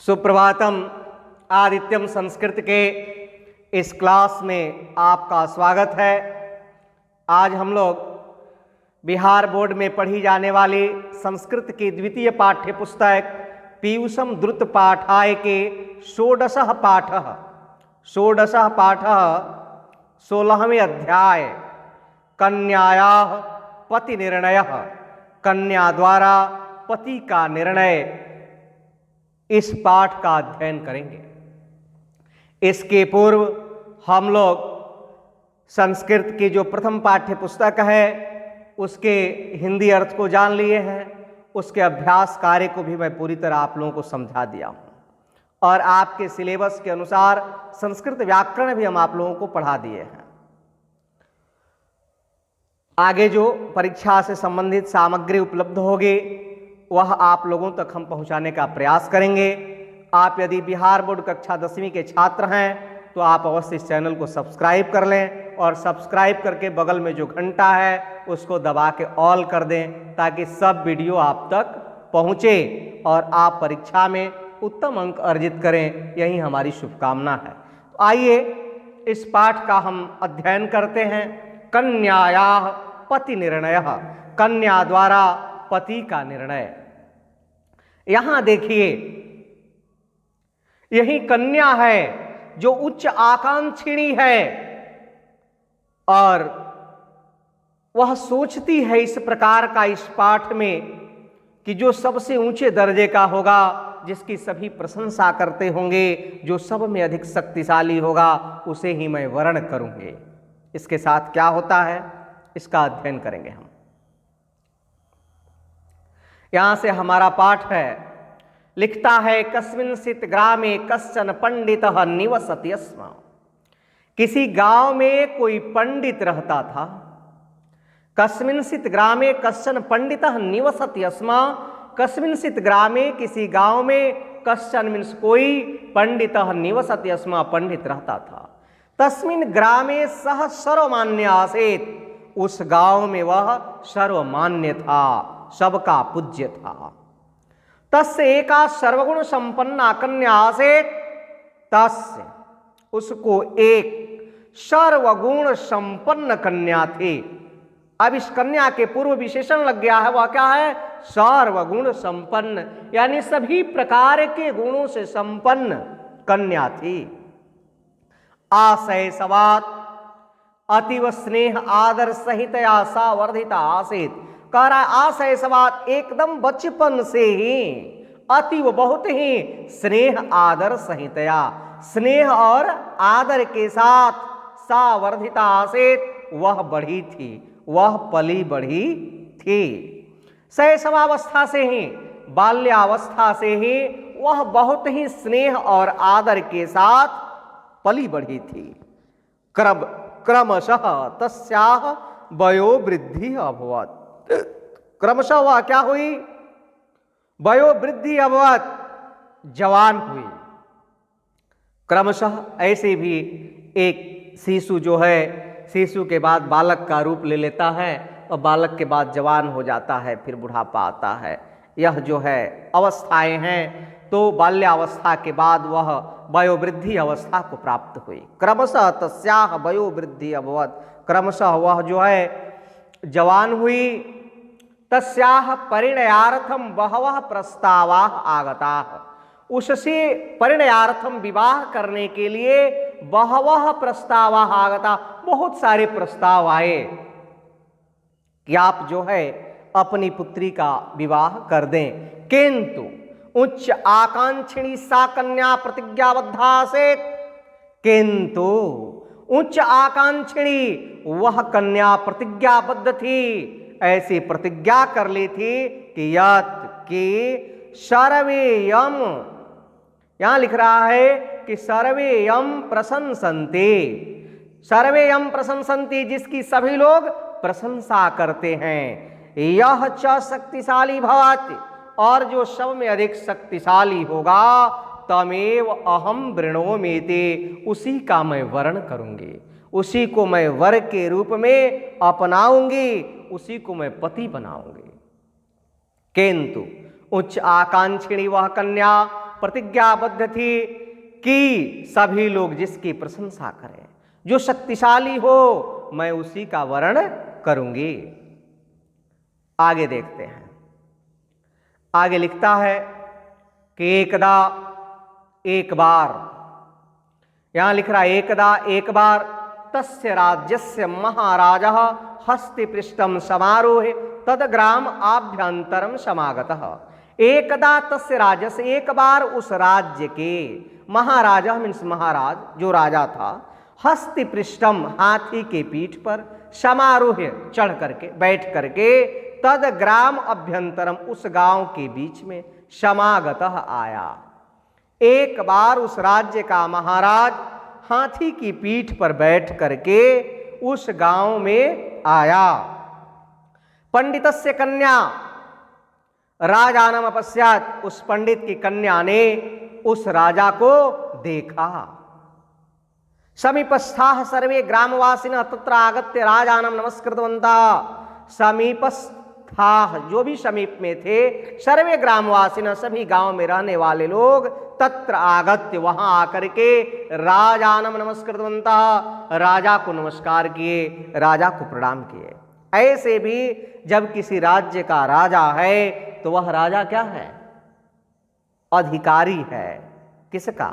सुप्रभातम। आदित्यम संस्कृत के इस क्लास में आपका स्वागत है। आज हम लोग बिहार बोर्ड में पढ़ी जाने वाली संस्कृत की द्वितीय पाठ्य पुस्तक पीयूषम द्रुत पाठाय के षोडशः पाठः 16वें अध्याय कन्यायाः पति निर्णयः, कन्या द्वारा पति का निर्णय, इस पाठ का अध्ययन करेंगे। इसके पूर्व हम लोग संस्कृत की जो प्रथम पाठ्य पुस्तक है उसके हिंदी अर्थ को जान लिए हैं। उसके अभ्यास कार्य को भी मैं पूरी तरह आप लोगों को समझा दिया हूँ और आपके सिलेबस के अनुसार संस्कृत व्याकरण भी हम आप लोगों को पढ़ा दिए हैं। आगे जो परीक्षा से संबंधित सामग्री उपलब्ध होगी वह आप लोगों तक हम पहुंचाने का प्रयास करेंगे। आप यदि बिहार बोर्ड कक्षा 10वीं के छात्र हैं तो आप अवश्य इस चैनल को सब्सक्राइब कर लें और सब्सक्राइब करके बगल में जो घंटा है उसको दबा के ऑल कर दें ताकि सब वीडियो आप तक पहुंचे और आप परीक्षा में उत्तम अंक अर्जित करें, यही हमारी शुभकामना है। तो आइए इस पाठ का हम अध्ययन करते हैं। कन्यायाः पति निर्णयः, कन्या द्वारा पति का निर्णय। यहां देखिए, यही कन्या है जो उच्च आकांक्षिणी है और वह सोचती है इस प्रकार का इस पाठ में कि जो सबसे ऊंचे दर्जे का होगा, जिसकी सभी प्रशंसा करते होंगे, जो सब में अधिक शक्तिशाली होगा, उसे ही मैं वर्ण करूंगी। इसके साथ क्या होता है इसका अध्ययन करेंगे हम। यहां से हमारा पाठ है। लिखता है, कस्मिंश्चित् ग्रामे कश्चन पंडितः निवसति स्म। किसी गांव में कोई पंडित रहता था। कस्मिंश्चित् ग्रामे कश्चन पंडितः निवसति स्म। कस्मिंश्चित् ग्रामे किसी गांव में, कश्चन मीन्स कोई, पंडितः निवसति स्म पंडित रहता था। तस्मिन् ग्रामे सः सर्वमान्य आसीत्। उस गांव में वह सर्वमान्य था, सबका पूज्य था। तस्य एका सर्वगुण संपन्ना कन्या आसीत्। तस्य उसको एक सर्वगुण संपन्न कन्या थी। अब इस कन्या के पूर्व विशेषण लग गया है, वह क्या है? सर्वगुण संपन्न, यानी सभी प्रकार के गुणों से संपन्न कन्या थी। आशयसवात् अतीव स्नेह आदर सहितया सा वर्धिता आसीत्। कह रहा है आशयसवात्, एकदम बचपन से ही, अतीव बहुत ही, स्नेह आदर सहितया, स्नेह और आदर के साथ, सा वर्धिता आसीत्, वह बढ़ी थी, वह पली बढ़ी थी। शैशवावस्था से ही, बाल्यावस्था से ही वह बहुत ही स्नेह और आदर के साथ पली बढ़ी थी। क्रमशः तस्याः वयोवृद्धि अभवत्। क्रमशः वह क्या हुई? वयोवृद्धि अभवत्, जवान हुई। क्रमशः ऐसे भी एक शिशु जो है, शिशु के बाद बालक का रूप ले लेता है और बालक के बाद जवान हो जाता है, फिर बुढ़ापा आता है। यह जो है अवस्थाएं हैं। तो बाल्यावस्था के बाद वह वयोवृद्धि अवस्था को प्राप्त हुई। क्रमशः तस्याः वयोवृद्धि अभवत्, क्रमशः वह जो है जवान हुई। तस्याः परिणयार्थम बहवः प्रस्तावाः आगताः। उससे परिणयार्थम, विवाह करने के लिए, बहवः प्रस्तावाः आगताः, बहुत सारे प्रस्ताव आए कि आप जो है अपनी पुत्री का विवाह कर दें। किंतु उच्च आकांक्षिणी सा कन्या प्रतिज्ञाबद्धा आसीत्। किंतु उच्च आकांक्षिणी वह कन्या प्रतिज्ञाबद्ध थी, ऐसी प्रतिज्ञा कर ली थी कि यत् कि सर्वेयम, यहां लिख रहा है कि सर्वेयम प्रशंसन्ते, सर्वेयम प्रशंसन्ति, जिसकी सभी लोग प्रशंसा करते हैं। यह च शक्तिशाली भवति, और जो सब में अधिक शक्तिशाली होगा, तमेव अहम वृणोमीति, उसी का मैं वर्ण करूंगी, उसी को मैं वर के रूप में अपनाऊंगी, उसी को मैं पति बनाऊंगी। किंतु उच्च आकांक्षिणी वह कन्या प्रतिज्ञाबद्ध थी कि सभी लोग जिसकी प्रशंसा करें, जो शक्तिशाली हो मैं उसी का वर्ण करूंगी। आगे देखते हैं। आगे लिखता है कि एकदा एक बार, यहां लिख रहा है एकदा एक बार, तस्य राज्यस्य महाराजः हस्तिपृष्ठम समारोहे तद ग्राम आभ्यंतरम समागतः। एकदा तस्य राज्यस्य, एक बार उस राज्य के महाराजा मीन्स महाराज जो राजा था, हस्तिपृष्ठम हाथी के पीठ पर, समारोह चढ़ करके बैठ करके, तद ग्राम अभ्यंतरम उस गांव के बीच में, समागतः आया। एक बार उस राज्य का महाराज हाथी की पीठ पर बैठ करके उस गांव में आया। पंडितस्य कन्या राजानम अपश्यात, उस पंडित की कन्या ने उस राजा को देखा। समीपस्थाः सर्वे ग्रामवासिनः तत्र आगत्य राजानम नमस्कृतवन्तः। समीपस्थाः जो भी समीप में थे, सर्वे ग्रामवासिनः सभी गांव में रहने वाले लोग, तत्र आगत्य वहां आकर के राजानम नमस्कृतवन्तः, राजा को नमस्कार किए, राजा को प्रणाम किए। ऐसे भी जब किसी राज्य का राजा है तो वह राजा क्या है? अधिकारी है। किसका?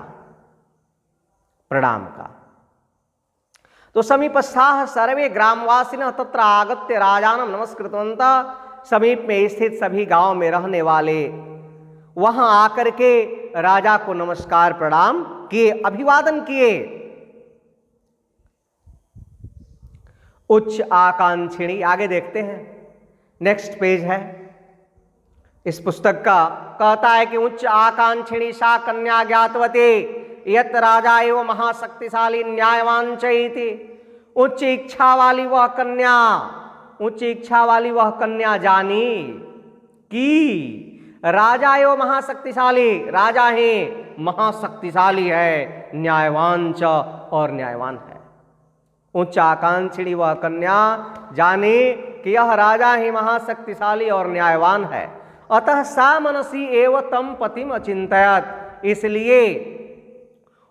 प्रणाम का। तो समीपस्थाः सर्वे ग्रामवासिनः तत्र आगत्य राजानम नमस्कृतवन्तः, समीप में स्थित सभी गांव में रहने वाले वहां आकर के राजा को नमस्कार प्रणाम किए, अभिवादन किए। उच्च आकांक्षिणी, आगे देखते हैं, नेक्स्ट पेज है इस पुस्तक का। कहता है कि उच्च आकांक्षिणी सा कन्या ज्ञातवते यत राजा एवं महाशक्तिशाली न्यायवान चैति। उच्च इच्छा वाली वह कन्या, उच्च इच्छा वाली वह कन्या जानी कि राजा एवं महाशक्तिशाली, राजा है महाशक्तिशाली है, न्यायवान च और न्यायवान है। उच्च आकांक्षिणी वह कन्या जाने कि यह राजा ही महाशक्तिशाली और न्यायवान है। अतः सा मनसी एव तम पतिम अचिंतयत, इसलिए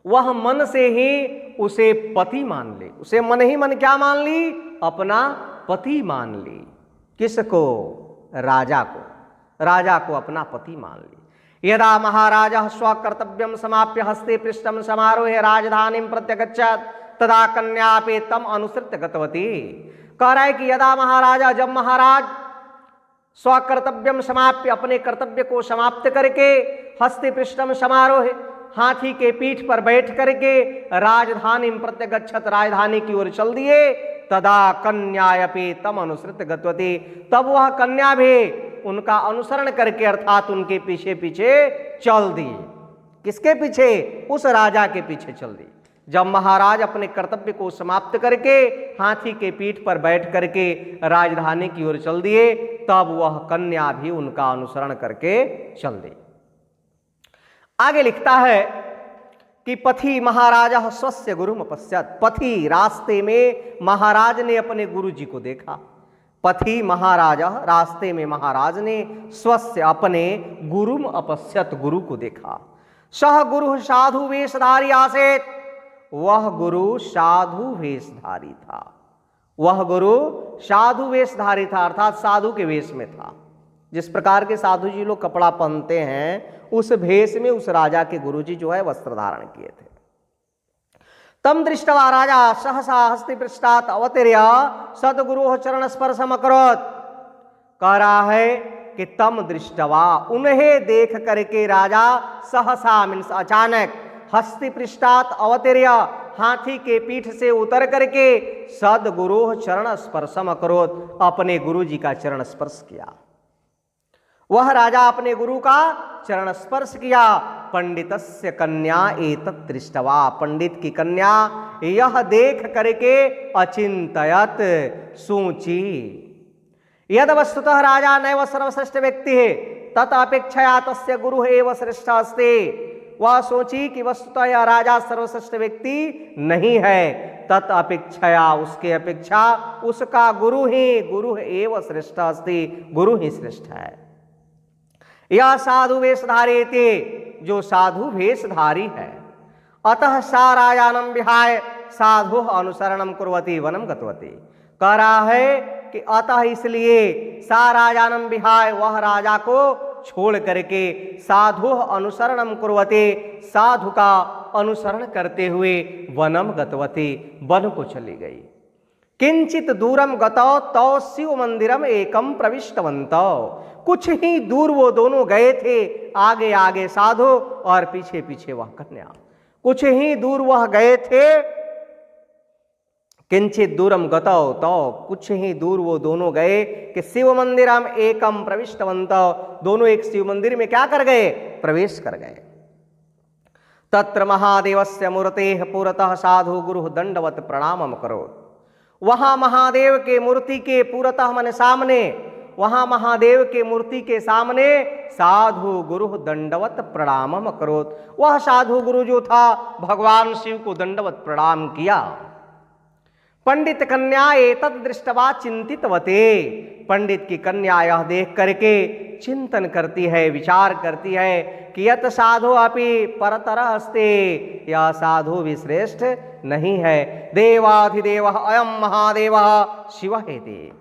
वह मन से ही उसे पति मान ली, उसे मन ही मन क्या मान ली? अपना पति मान ली। किसको? राजा को, राजा को अपना पति मान ली। यदा महाराजा स्वकर्तव्यम समाप्य हस्ते पृष्ठम समारोहे राजधानीं प्रत्यगच्छत तदा कन्यापि तम अनुसृत्य गतवती। कह रहा है कि यदा महाराजा, जब महाराज स्वकर्तव्यम समाप्य अपने कर्तव्य को समाप्त करके, हस्ते पृष्ठम समारोह हाथी के पीठ पर बैठ करके, राजधानी प्रत्यगच्छत राजधानी की ओर चल दिए, तदा कन्यायपि तम अनुसृत गतवती, तब वह कन्या भी उनका अनुसरण करके अर्थात उनके पीछे पीछे चल दी। किसके पीछे? उस राजा के पीछे चल दी। जब महाराज अपने कर्तव्य को समाप्त करके हाथी के पीठ पर बैठ करके राजधानी की ओर चल दिए, तब वह कन्या भी उनका अनुसरण करके चल दी। आगे लिखता है कि पथि महाराजा स्वस्य गुरुम अपश्यत। पथि रास्ते में महाराज ने अपने गुरु जी को देखा। पथि महाराजा रास्ते में महाराज ने स्वस्य अपने गुरुम अपश्यत गुरु को देखा। सह गुरु साधु वेशधारी आसेत, वह गुरु साधु वेशधारी था। वह गुरु साधु वेशधारी था अर्थात साधु के वेश में था। जिस प्रकार के साधु जी लोग कपड़ा पहनते हैं उस भेष में उस राजा के गुरुजी जो है वस्त्र धारण किए थे। तम दृष्टवा राजा सहसा हस्तिपृष्ठात् अवतीर्य सद्गुरोः चरण स्पर्शम अकरोत्। कह रहा है कि तम दृष्टवा, उन्हें देख करके राजा सहसा मीन्स अचानक, हस्तिपृष्ठात् अवतीर्य हाथी के पीठ से उतर करके, सद्गुरोः चरण स्पर्शम अकरोत् अपने गुरु जी का चरण स्पर्श किया। वह राजा अपने गुरु का चरण स्पर्श किया। पंडितस्य कन्या एतत् दृष्टवा, पंडित की कन्या यह देख करके अचिंतयत सोची। यद वस्तुतः राजा नैव सर्वश्रेष्ठ व्यक्ति है तत् अपेक्षया तस्य गुरु एव श्रेष्ठ अस्ति। वह सोची कि वस्तुतः यह राजा सर्वश्रेष्ठ व्यक्ति नहीं है, तत् अपेक्षया उसके अपेक्षा उसका गुरु एव श्रेष्ठ अस्ति, गुरु ही श्रेष्ठ है। यह साधु वेशधारी थे, जो साधु वेशधारी है। अतः सा राजानम विहाय साधु अनुसरणम कुर्वती वनम गतवती। कह रहा है कि अतः इसलिए सा राजानम विहाय, वह राजा को छोड़ करके साधु अनुसरणम कुर्वते, साधु का अनुसरण करते हुए वनम गतवती, वन को चली गई। किंचित दूरम गतौ तौ शिव मंदिरम एकम प्रविष्टवंतौ। कुछ ही दूर वो दोनों गए थे, आगे आगे साधु और पीछे पीछे वह कन्या। कुछ ही दूर वह गए थे, किंचित दूरम गतौ तो, कुछ ही दूर वो दोनों गए कि शिव मंदिरम एकम प्रविष्टवंतौ, दोनों एक शिव मंदिर में क्या कर गए, प्रवेश कर गए। तत्र महादेवस्य मूर्तेः पुरतः साधु गुरु दंडवत प्रणामम करोत्। वहां महादेव के मूर्ति के पुरतः मन सामने, वहां महादेव के मूर्ति के सामने साधु गुरु दंडवत प्रणामम करोत्। वह साधु गुरु जो था भगवान शिव को दंडवत प्रणाम किया। पंडित कन्या एतद दृष्टवा चिंतितवते। पंडित की कन्या यह देख करके चिंतन करती है, विचार करती है कि यत साधु अपि परतर अस्ते, यह साधु भी श्रेष्ठ नहीं है। देवाधिदेव अयम महादेव शिव हेते।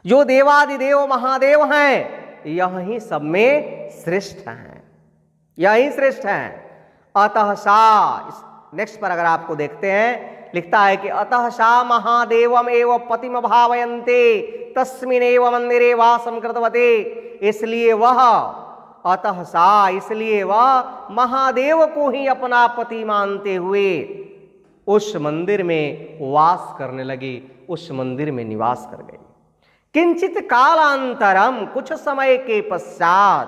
जो देवाधिदेव महादेव हैं यह ही सब में श्रेष्ठ हैं, यही श्रेष्ठ हैं। अतः सा, नेक्स्ट पर अगर आपको देखते हैं लिखता है कि अतः सा महादेवम एव पतिम भावयन्ते तस्मिनेव मंदिरे वासम कृतवते। इसलिए वह, अतः सा इसलिए वह महादेव को ही अपना पति मानते हुए उस मंदिर में वास करने लगी, उस मंदिर में निवास कर गई। किंचित कालांतरम, कुछ समय के पश्चात,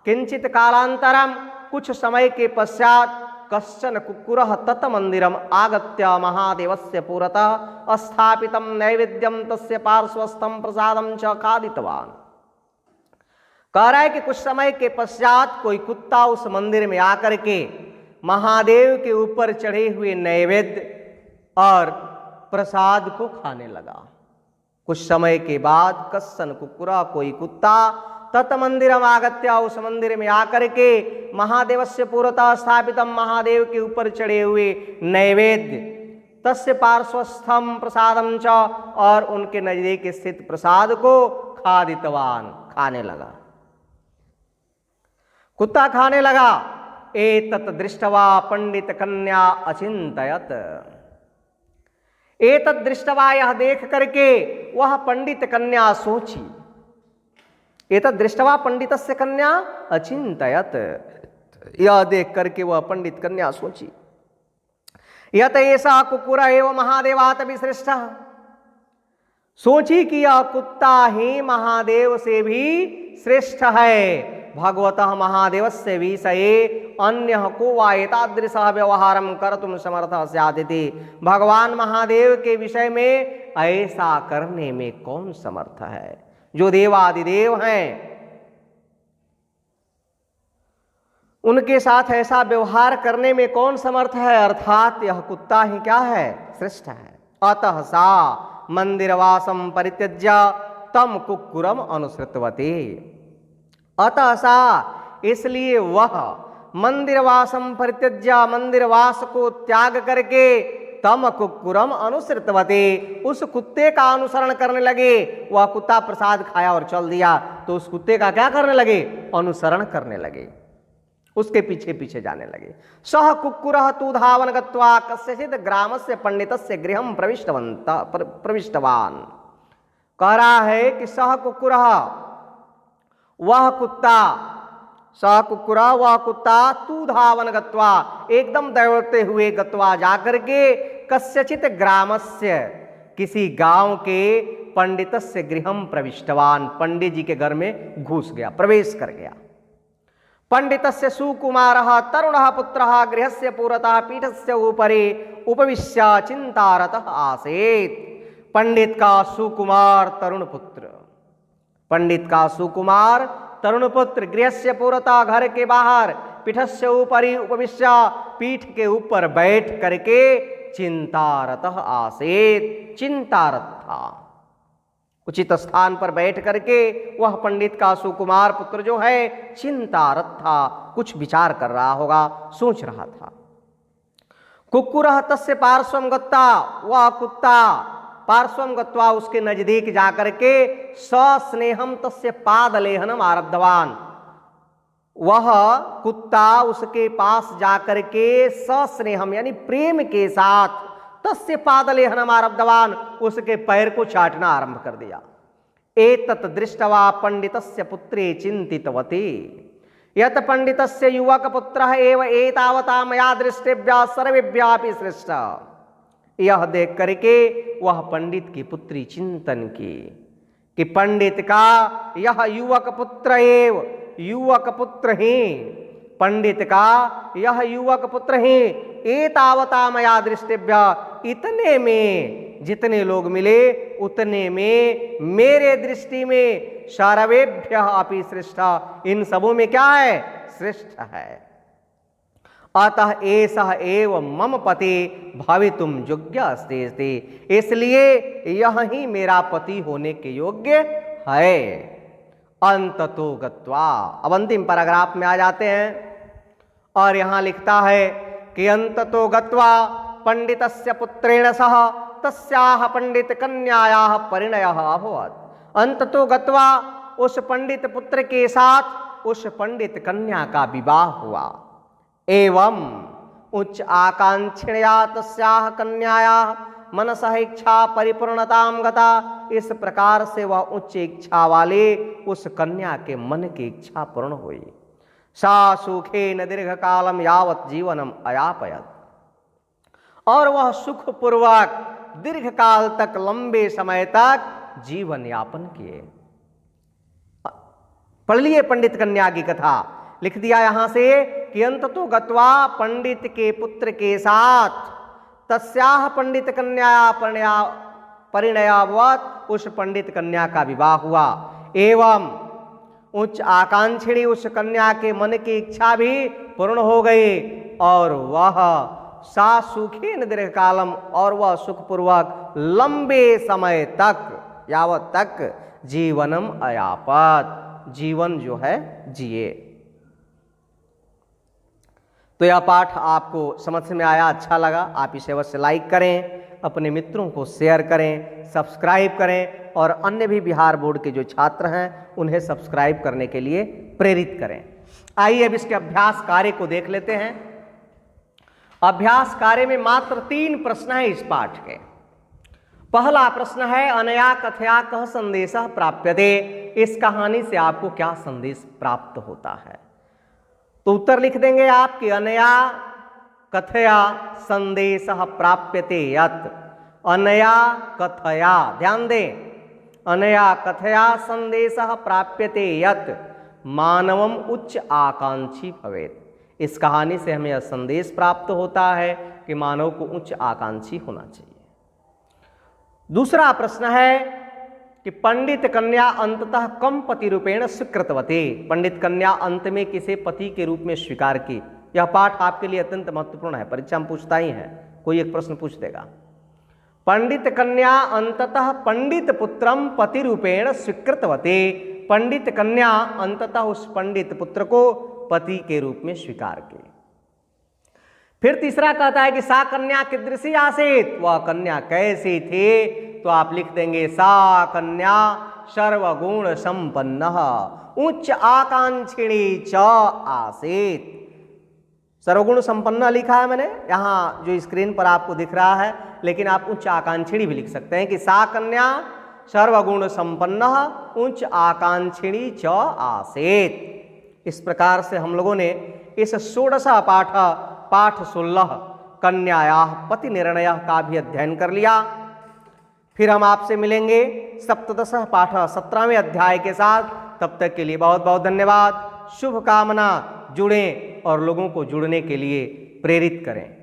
किंचित कालांतरम, कुछ समय के पश्चात कश्चन कुक्कुरः तत् मंदिरम आगत्य महादेवस्य पुरतः स्थापितं नैवेद्यम तस्य पार्श्वस्थं प्रसादं च खादितवान्। कह रहा है कि कुछ समय के पश्चात कोई कुत्ता उस मंदिर में आकर के महादेव के ऊपर चढ़े हुए नैवेद्य और प्रसाद को खाने लगा। कुछ समय के बाद कश्चन कुक्कुरा, कोई कुत्ता, तत् मंदिरम आगत्य, उस मंदिर में आकर के महादेवस्य पुरतः स्थापितम, महादेव के ऊपर चढ़े हुए नैवेद्य, तस्य पार्श्वस्थम प्रसादम च, और उनके नजदीक स्थित प्रसाद को खादितवान, खाने लगा, कुत्ता खाने लगा। एतत् दृष्टवा पंडित कन्या अचिंतयत। एतत् दृष्टवा, यह देख करके वह पंडित कन्या सोची। एतत् दृष्टवा पंडितस्य कन्या अचिंतयत, यह देख करके वह पंडित कन्या सोची। यत ऐसा कुक्कुर एवं महादेवात विश्रेष्टः। सोची कि यह कुत्ता ही महादेव से भी श्रेष्ठ है। भगवतः महादेवस्य विषये अन्यः को वा एतादृशः व्यवहारं कर्तुं समर्थः स्यादिति। भगवान महादेव के विषय में ऐसा करने में कौन समर्थ है? जो देवादिदेव हैं उनके साथ ऐसा व्यवहार करने में कौन समर्थ है? अर्थात यह कुत्ता ही क्या है? श्रेष्ठ है। अतः सा मंदिरवासम परित्यज्य तम कुक्कुरम अनुसृतवती। अतः सा, इसलिए वह मंदिरवासम परित्यज्य, मंदिरवास को त्याग करके तम कुक्कुरम अनुसृतवते, उस कुत्ते का अनुसरण करने लगे। वह कुत्ता प्रसाद खाया और चल दिया, तो उस कुत्ते का क्या करने लगे? अनुसरण करने लगे, उसके पीछे पीछे जाने लगे। सह कुक्कुरः तु धावन गत्वा कस्यचित् ग्रामस्य पंडितस्य गृहं प्रविष्टवान। कह रहा है कि सह कुक्कुरः, वह कुत्ता, सह कुक्कुरा, वह कुत्ता, तू धावन गत्वा, एकदम दौड़ते हुए गत्वा जाकर के कस्यचित ग्रामस्य, किसी गांव के पंडितस्य गृहम प्रविष्टवान, पंडित जी के घर में घुस गया, प्रवेश कर गया। पंडितस्य सुकुमारः तरुणः पुत्रः गृहस्य पुरतः पीठस्य ऊपरि उपविश्य चिंतारतः आसीत्। पंडित का सुकुमार तरुण पुत्र, पंडित का सुकुमार तरुण पुत्र गृहस्य पुरतः, घर के बाहर, पीठस्य ऊपरि उपविश्य, पीठ के ऊपर बैठ करके चिंतारतः आसीत्, चिंतारत था। उचित स्थान पर बैठ करके वह पंडित का सुकुमार पुत्र जो है चिंतारत था, कुछ विचार कर रहा होगा, सोच रहा था। कुक्कुरः तस्य पार्श्वं गत्वा, वह कुत्ता पार्श्वं गत्वा उसके नजदीक जाकर के सस्नेहम तस्य पादलेहनम आरब्धवान, वह कुत्ता उसके पास जाकर के सस्नेहम यानी प्रेम के साथ तस्य पादलेहनम आरब्धवान, उसके पैर को चाटना आरंभ कर दिया। एतत् दृष्ट्वा पंडितस्य पुत्रे चिंतितवती यत् पंडितस्य युवक पुत्रः एव एतावता मया दृष्टेभ्यः सर्वेभ्यः श्रेष्ठ। यह देख करके वह पंडित की पुत्री चिंतन की कि पंडित का यह युवक पुत्र एव, युवक पुत्र ही, पंडित का यह युवक पुत्र ही एतावता मया दृष्टिभ्यः, इतने में जितने लोग मिले उतने में मेरे दृष्टि में सर्वेभ्यः अपि श्रेष्ठ, इन सबों में क्या है? श्रेष्ठ है। अतः एषः एव मम पति भवितुम योग्य अस्ति, इसलिए यह ही मेरा पति होने के योग्य है। अंततो गत्वा, अब अंतिम पैराग्राफ में आ जाते हैं और यहां लिखता है कि अंततो गत्वा पंडितस्य पुत्रेण सह तस्याः पंडित कन्यायाः परिणयः अभवत्। अंततो गत्वा उस पंडित पुत्र के साथ उस पंडित कन्या का विवाह हुआ। एवं उच्च आकांक्षिणया तस्याः कन्यायाः मनसः इच्छा परिपूर्णतां गता, इस प्रकार से वह उच्च इच्छा वाले उस कन्या के मन की इच्छा पूर्ण हुई। सा सुखेन दीर्घ कालम यावत् जीवनम अयापयत्, और वह सुखपूर्वक दीर्घ काल तक, लंबे समय तक जीवन यापन किए। पढ़ लिए पंडित कन्या की कथा, लिख दिया यहां से कि अंततो गत्वा पंडित के पुत्र के साथ तस्याह पंडित कन्या परिणयावत, उस पंडित कन्या का विवाह हुआ। एवं उच्च आकांक्षिणी उस कन्या के मन की इच्छा भी पूर्ण हो गई, और वह सा सुखेन दीर्घ कालम, और वह सुखपूर्वक लंबे समय तक, यावत तक जीवनम अयापत, जीवन जो है जिए। तो यह पाठ आपको समझ में आया, अच्छा लगा, आप इसे अवश्य लाइक करें, अपने मित्रों को शेयर करें, सब्सक्राइब करें, और अन्य भी बिहार बोर्ड के जो छात्र हैं उन्हें सब्सक्राइब करने के लिए प्रेरित करें। आइए अब इसके अभ्यास कार्य को देख लेते हैं। अभ्यास कार्य में मात्र 3 प्रश्न हैं इस पाठ के। पहला प्रश्न है अनया कथया कः संदेशः प्राप्यते, इस कहानी से आपको क्या संदेश प्राप्त होता है? तो उत्तर लिख देंगे आप कि अनया कथया संदेशः प्राप्यते यत्, अनया कथया, ध्यान दें, अनया कथया संदेशः प्राप्यते यत् मानवम उच्च आकांक्षी भवेत्। इस कहानी से हमें यह संदेश प्राप्त होता है कि मानव को उच्च आकांक्षी होना चाहिए। दूसरा प्रश्न है कि पंडित कन्या अंततः कम पति रूपेण स्वीकृतवती, पंडित कन्या अंत में किसे पति के रूप में स्वीकार की। यह पाठ आपके लिए अत्यंत महत्वपूर्ण है, परीक्षा में पूछता ही है, कोई एक प्रश्न पूछ देगा। पंडित कन्या अंततः पंडित पुत्रम पति रूपेण स्वीकृतवती, पंडित कन्या अंततः उस पंडित पुत्र को पति के रूप में स्वीकार की। फिर तीसरा कहता है कि सा कन्या कीदृशी आसीत्, वह कन्या कैसी थी? तो आप लिख देंगे सा कन्या सर्वगुण संपन्नः उच्च आकांक्षिणी च आसीत्। सर्वगुण संपन्न लिखा है मैंने, यहाँ जो स्क्रीन पर आपको दिख रहा है, लेकिन आप उच्च आकांक्षिणी भी लिख सकते हैं कि सा कन्या सर्वगुण संपन्नः उच्च आकांक्षिणी च आसीत्। इस प्रकार से हम लोगों ने इस 16 पाठ 16 कन्यायाः पति निर्णय का भी अध्ययन कर लिया। फिर हम आपसे मिलेंगे सप्तदश पाठ 17वें अध्याय के साथ। तब तक के लिए बहुत बहुत धन्यवाद, शुभकामना। जुड़ें और लोगों को जुड़ने के लिए प्रेरित करें।